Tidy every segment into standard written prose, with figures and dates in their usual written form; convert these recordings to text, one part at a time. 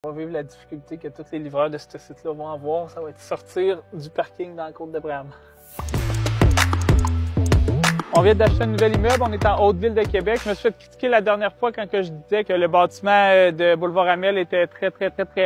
On va vivre la difficulté que tous les livreurs de ce site-là vont avoir. Ça va être sortir du parking dans la Côte-de-Brame. On vient d'acheter un nouvel immeuble, on est en Haute-Ville de Québec. Je me suis fait critiquer la dernière fois quand je disais que le bâtiment de Boulevard Amel était très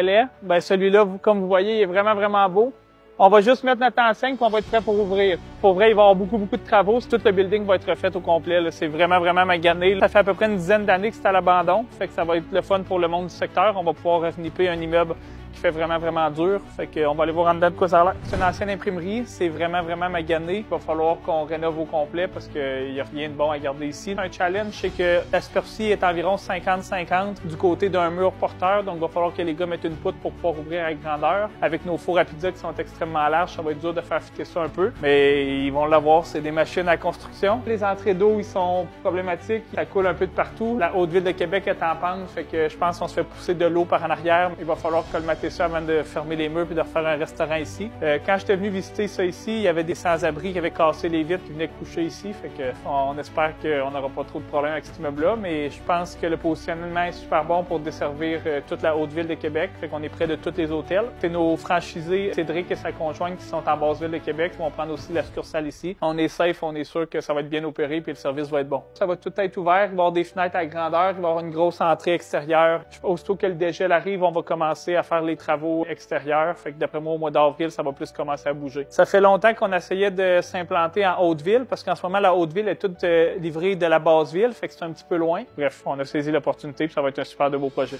laid. Ben celui-là, comme vous voyez, il est vraiment beau. On va juste mettre notre enseigne puis on va être prêt pour ouvrir. Pour vrai, il va y avoir beaucoup de travaux. Tout le building va être refait au complet. C'est vraiment magané. Ça fait à peu près une dizaine d'années que c'est à l'abandon. Fait que ça va être le fun pour le monde du secteur. On va pouvoir reniper un immeuble qui fait vraiment dur. Fait qu'on va aller voir en dedans de quoi ça a l'air. C'est une ancienne imprimerie. C'est vraiment magané. Il va falloir qu'on rénove au complet parce qu'il n'y a rien de bon à garder ici. Un challenge, c'est que la superficie est environ 50-50 du côté d'un mur porteur. Donc, il va falloir que les gars mettent une poutre pour pouvoir ouvrir avec grandeur. Avec nos fours Rapidia qui sont extrêmement larges, ça va être dur de faire fitter ça un peu. Mais ils vont l'avoir. C'est des machines à construction. Les entrées d'eau, ils sont problématiques. Ça coule un peu de partout. La Haute-Ville de Québec est en panne. Fait que je pense qu'on se fait pousser de l'eau par en arrière. Il va falloir colmater ça avant de fermer les murs et de refaire un restaurant ici. Quand j'étais venu visiter ça ici, il y avait des sans-abri qui avaient cassé les vitres qui venaient coucher ici. Fait que on espère qu'on n'aura pas trop de problèmes avec cet immeuble-là, mais je pense que le positionnement est super bon pour desservir toute la Haute-Ville de Québec. Fait qu'on est près de tous les hôtels. C'est nos franchisés, Cédric et sa conjointe qui sont en Basse-Ville de Québec, qui vont prendre aussi la succursale ici. On est safe, on est sûr que ça va être bien opéré puis le service va être bon. Ça va tout être ouvert, il va y avoir des fenêtres à grandeur, il va y avoir une grosse entrée extérieure. Aussitôt que le dégel arrive, on va commencer à faire les travaux extérieurs. Fait que d'après moi, au mois d'avril, ça va plus commencer à bouger. Ça fait longtemps qu'on essayait de s'implanter en Haute-Ville parce qu'en ce moment, la Haute-Ville est toute livrée de la Basse-Ville. Fait que c'est un petit peu loin. Bref, on a saisi l'opportunité puis ça va être un super de beau projet.